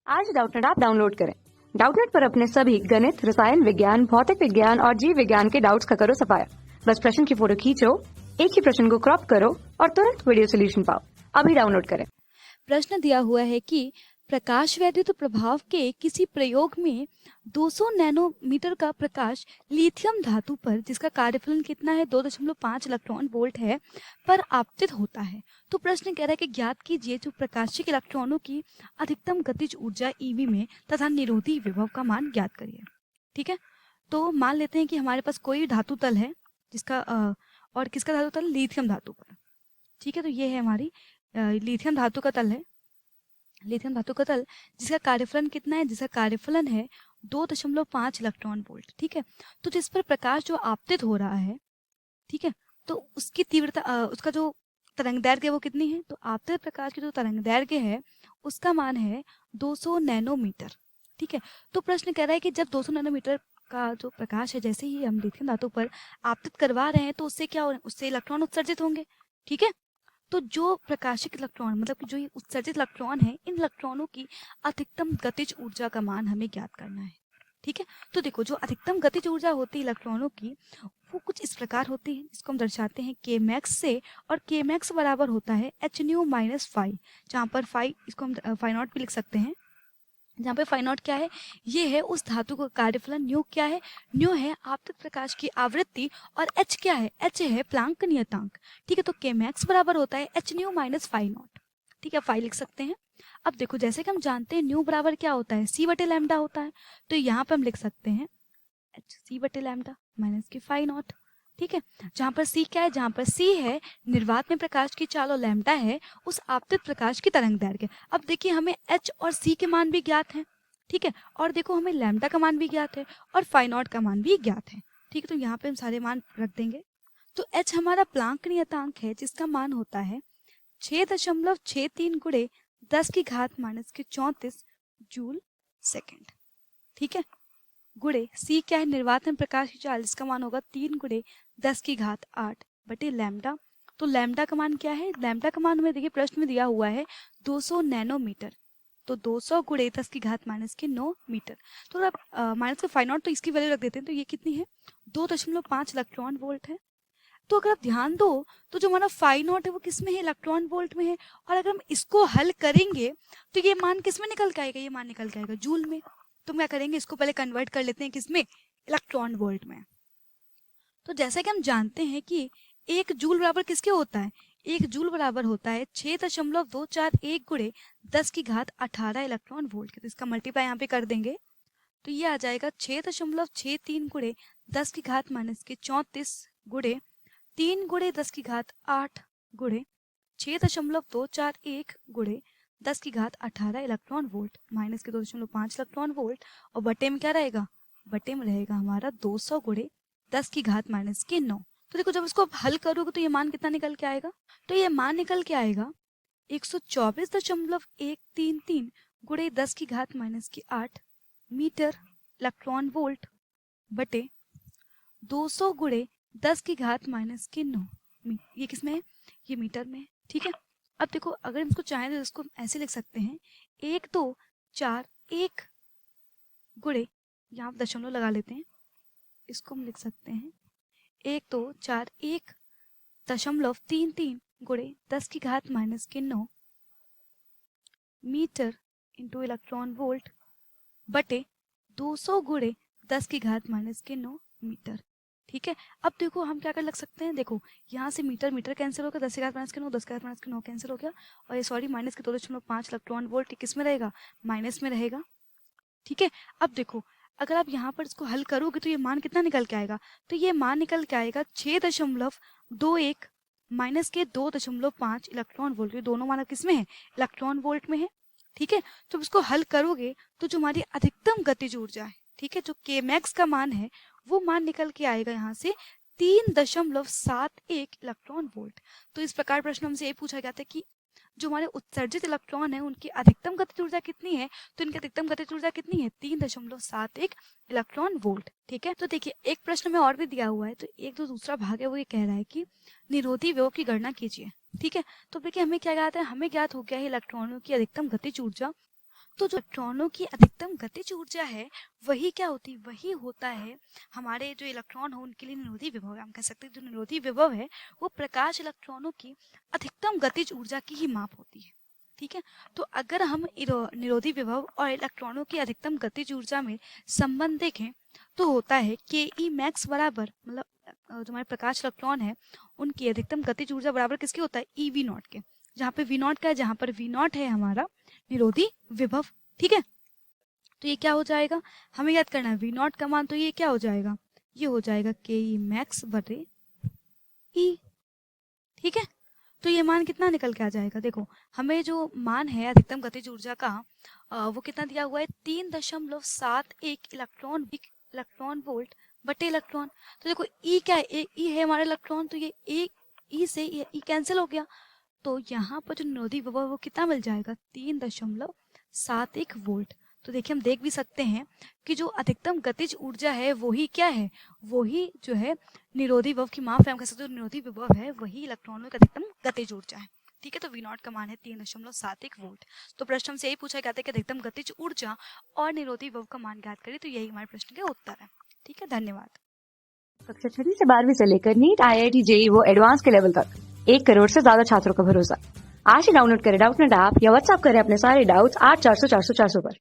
आज Doubtnut app download करें। Doubtnut पर अपने सभी गणित, रसायन विज्ञान, भौतिक विज्ञान और जीव विज्ञान के डाउट्स का करो सफाया। बस प्रश्न की फोटो खींचो, एक ही प्रश्न को क्रॉप करो और तुरंत वीडियो सोल्यूशन पाओ। अभी डाउनलोड करें। प्रश्न दिया हुआ है कि प्रकाश वैद्युत प्रभाव के किसी प्रयोग में 200 नैनोमीटर का प्रकाश लिथियम धातु पर, जिसका कार्यफलन कितना है 2.5 इलेक्ट्रॉन वोल्ट है, पर आपतित होता है। तो प्रश्न कह रहा है कि ज्ञात कीजिए जो प्रकाशिक इलेक्ट्रॉनों की अधिकतम गतिज ऊर्जा ईवी में तथा निरोधी विभव का मान ज्ञात करिए। ठीक है, तो मान लेते हैं कि हमारे पास कोई धातु तल है जिसका और किसका धातु तल, लिथियम धातु पर। ठीक है, तो ये है हमारी लिथियम धातु का तल है, लिथियम धातु का तल जिसका कार्यफलन कितना है, जिसका कार्यफलन है 2.5 इलेक्ट्रॉन वोल्ट। ठीक है, तो जिस पर प्रकाश जो आपतित हो रहा है, ठीक है, तो उसकी तीव्रता उसका जो तरंग दैर्घ्य वो कितनी है, तो आपतित प्रकाश की जो तरंग दैर्घ्य है उसका मान है 200 नैनोमीटर। ठीक है, तो प्रश्न कह रहा है कि जब 200 नैनोमीटर का जो प्रकाश है, जैसे ही हम लिथियम धातु पर आपतित करवा रहे हैं तो उससे क्या हो रहा है, उससे इलेक्ट्रॉन उत्सर्जित होंगे। ठीक है, तो जो प्रकाशिक इलेक्ट्रॉन मतलब कि जो ये उत्सर्जित इलेक्ट्रॉन है, इन इलेक्ट्रॉनों की अधिकतम गतिज ऊर्जा का मान हमें ज्ञात करना है। ठीक है, तो देखो जो अधिकतम गतिज ऊर्जा होती है इलेक्ट्रॉनों की, वो कुछ इस प्रकार होती है, जिसको हम दर्शाते हैं के मैक्स से, और के मैक्स बराबर होता है एच न्यू माइनस फाइव, जहाँ पर फाइव इसको हम फाइव नॉट भी लिख सकते हैं, जहाँ पे फाइव नॉट क्या है, ये है उस धातु का कार्यफलन, न्यू क्या है, न्यू है आपतित प्रकाश की आवृत्ति, और एच क्या है, एच है प्लांक नियतांक। ठीक है, तो के मैक्स बराबर होता है H new minus five not. ठीक है, फाइव लिख सकते हैं। अब देखो जैसे कि हम जानते हैं न्यू बराबर क्या होता है, सी बटे लैम्डा होता है, तो यहाँ पे हम लिख सकते हैं एच सी बटे लैम्डा माइनस की फाइव नॉट। ठीक है, जहाँ पर सी क्या है, जहाँ पर सी है निर्वात में प्रकाश की चाल और लैम्डा है उस आपतित प्रकाश की तरंग दैर्घ्य। अब देखिए हमें एच और सी के मान भी ज्ञात हैं। ठीक है, और देखो हमें लैम्डा का मान भी ज्ञात है और फाइव नॉट का मान भी ज्ञात है। ठीक है, तो यहाँ पे हम सारे मान रख देंगे। तो एच हमारा प्लांक नियतांक है, जिसका मान होता है 6.63 गुणे 10 की घात माइनस के 34 जूल सेकेंड। ठीक है, गुणे सी क्या है, निर्वात में प्रकाश की चाल, जिसका मान होगा 3 गुणे 10 की घात 8 बटे लैम्डा। तो लैम्डा का मान क्या है, लैम्डा का मान हमें देखिए प्रश्न में दिया हुआ है 200 नैनोमीटर, तो 200 गुणे 10 की घात माइनस के 9 मीटर। तो अब माइनस के फाइव नॉट, तो इसकी वैल्यू रख देते हैं, तो ये कितनी है 2.5 इलेक्ट्रॉन वोल्ट है। तो अगर आप ध्यान दो तो जो हमारा फाइव नॉट है वो किस में है, इलेक्ट्रॉन वोल्ट में है, और अगर हम इसको हल करेंगे तो ये मान किस में निकल के आएगा, ये मान निकल के आएगा जूल में। तो हम क्या करेंगे, इसको पहले कन्वर्ट कर लेते हैं किसमें, इलेक्ट्रॉन वोल्ट में। तो जैसा कि हम जानते हैं कि एक जूल बराबर किसके होता है, एक जूल बराबर होता है 6.241 गुणे 10 की घात 18 इलेक्ट्रॉन वोल्ट के। तो इसका मल्टीप्लाई यहाँ पे कर देंगे तो ये आ जाएगा 6.63 गुणे 10 की घात माइनस के 34 गुणे 3 गुणे 10 की घात 8 गुणे 6.241 गुणे 10 की घात 18 इलेक्ट्रॉन वोल्ट माइनस के 2.5 इलेक्ट्रॉन वोल्ट, और बटे में क्या रहेगा, बटे में रहेगा हमारा 200 गुणे 10 की घात माइनस के 9। तो देखो जब इसको हल करोगे तो ये मान कितना निकल के आएगा, तो ये मान निकल के आएगा 124.133 गुणे 10 की घात माइनस की 8 मीटर इलेक्ट्रॉन वोल्ट बटे 200 गुणे 10 की घात माइनस के 9। ये किस में है, ये मीटर में है। ठीक है, अब देखो अगर हम इसको चाहें तो इसको ऐसे लिख सकते हैं 1,2,4,1 गुणे, यहाँ दशमलव लगा लेते हैं, इसको हम लिख सकते हैं 1,2,4,1.33 गुणे 10 की घात माइनस के 9 मीटर इंटू इलेक्ट्रॉन वोल्ट बटे 200 गुणे 10 की घात माइनस के 9 मीटर। ठीक है, अब देखो हम क्या कर लग सकते हैं, देखो यहाँ से मीटर मीटर कैंसिल हो गया, 10 की घात माइनस के 9, 10 की घात माइनस के 9 कैंसिल हो गया, और ये सॉरी माइनस के 2.5 इलेक्ट्रॉन वोल्ट किस में रहेगा, माइनस में रहेगा। ठीक है, अब देखो अगर आप यहाँ पर इसको हल करोगे तो ये मान कितना निकल के आएगा, तो ये मान निकल के आएगा 6.21 माइनस के 2.5 इलेक्ट्रॉन वोल्ट। ये दोनों मान किस में है, इलेक्ट्रॉन वोल्ट में है। ठीक है, तो इसको हल करोगे तो जो हमारी अधिकतम गतिज ऊर्जा है, ठीक है, जो के मैक्स का मान है वो मान निकल के आएगा यहाँ से 3.71 इलेक्ट्रॉन वोल्ट। तो इस प्रकार प्रश्न हमसे ये पूछा गया था कि जो हमारे उत्सर्जित इलेक्ट्रॉन है उनकी अधिकतम गतिज ऊर्जा कितनी है, तो इनकी अधिकतम गतिज ऊर्जा कितनी है 3.71 इलेक्ट्रॉन वोल्ट। ठीक है, तो देखिए एक प्रश्न में और भी दिया हुआ है, तो एक जो दूसरा भाग है वो ये कह रहा है कि निरोधी विभव की गणना कीजिए। ठीक है, तो देखिए हमें क्या ज्ञात है, हमें ज्ञात हो गया है इलेक्ट्रॉनों की अधिकतम गतिज ऊर्जा, तो जो इलेक्ट्रॉनों की अधिकतम गतिज ऊर्जा है वही होता है हमारे जो इलेक्ट्रॉन हो उनके लिए निरोधी विभव है। हम कह सकते हैं जो निरोधी विभव है वो प्रकाश इलेक्ट्रॉनों की अधिकतम गतिज ऊर्जा की ही माप होती है। ठीक है, तो अगर हम निरोधी विभव और इलेक्ट्रॉनों की अधिकतम गतिज ऊर्जा में संबंध देखें तो होता है कि ई मैक्स बराबर, मतलब जो हमारे प्रकाश इलेक्ट्रॉन है उनकी अधिकतम गतिज ऊर्जा बराबर किसके होता है, ई वी नॉट के, जहाँ पे वी नॉट का है, जहाँ पर वी नॉट है हमारा निरोधी विभव। ठीक है, तो ये क्या हो जाएगा, हमें याद करना है वी नॉट का मान, तो ये क्या हो जाएगा, ये हो जाएगा के ई मैक्स बटे ई। ठीक है, तो ये मान कितना निकल के आ जाएगा, देखो हमें जो मान है अधिकतम गतिज ऊर्जा का वो कितना दिया हुआ है 3.71 इलेक्ट्रॉन वोल्ट बटे इलेक्ट्रॉन। तो देखो ई क्या है, ई है हमारा इलेक्ट्रॉन, तो ये एक ई से ई कैंसिल हो गया, तो यहाँ पर जो निरोधी विभव है वो कितना मिल जाएगा 3.71 वोल्ट। तो देखिए हम देख भी सकते हैं कि जो अधिकतम गतिज ऊर्जा है वही क्या है, वही जो है निरोधी विभव की माप है। हम कह सकते हैं निरोधी विभव है वही इलेक्ट्रॉनों की अधिकतम गतिज ऊर्जा है। ठीक है, तो वी नॉट का मान है 3.71 वोल्ट। तो प्रश्न हमसे यही पूछा जाता है कि अधिकतम गतिज ऊर्जा और निरोधी विभव का मान ज्ञात करें, तो यही हमारे प्रश्न के उत्तर है। ठीक है, धन्यवाद। कक्षा 6 से 12वीं से लेकर नीट, IIT, JEE वो एडवांस के लेवल तक 1 करोड़ से ज्यादा छात्रों का भरोसा। आज ही डाउनलोड करें डाउटनेट ऐप या व्हाट्सएप करें अपने सारे डाउट्स 8400 400 400 पर।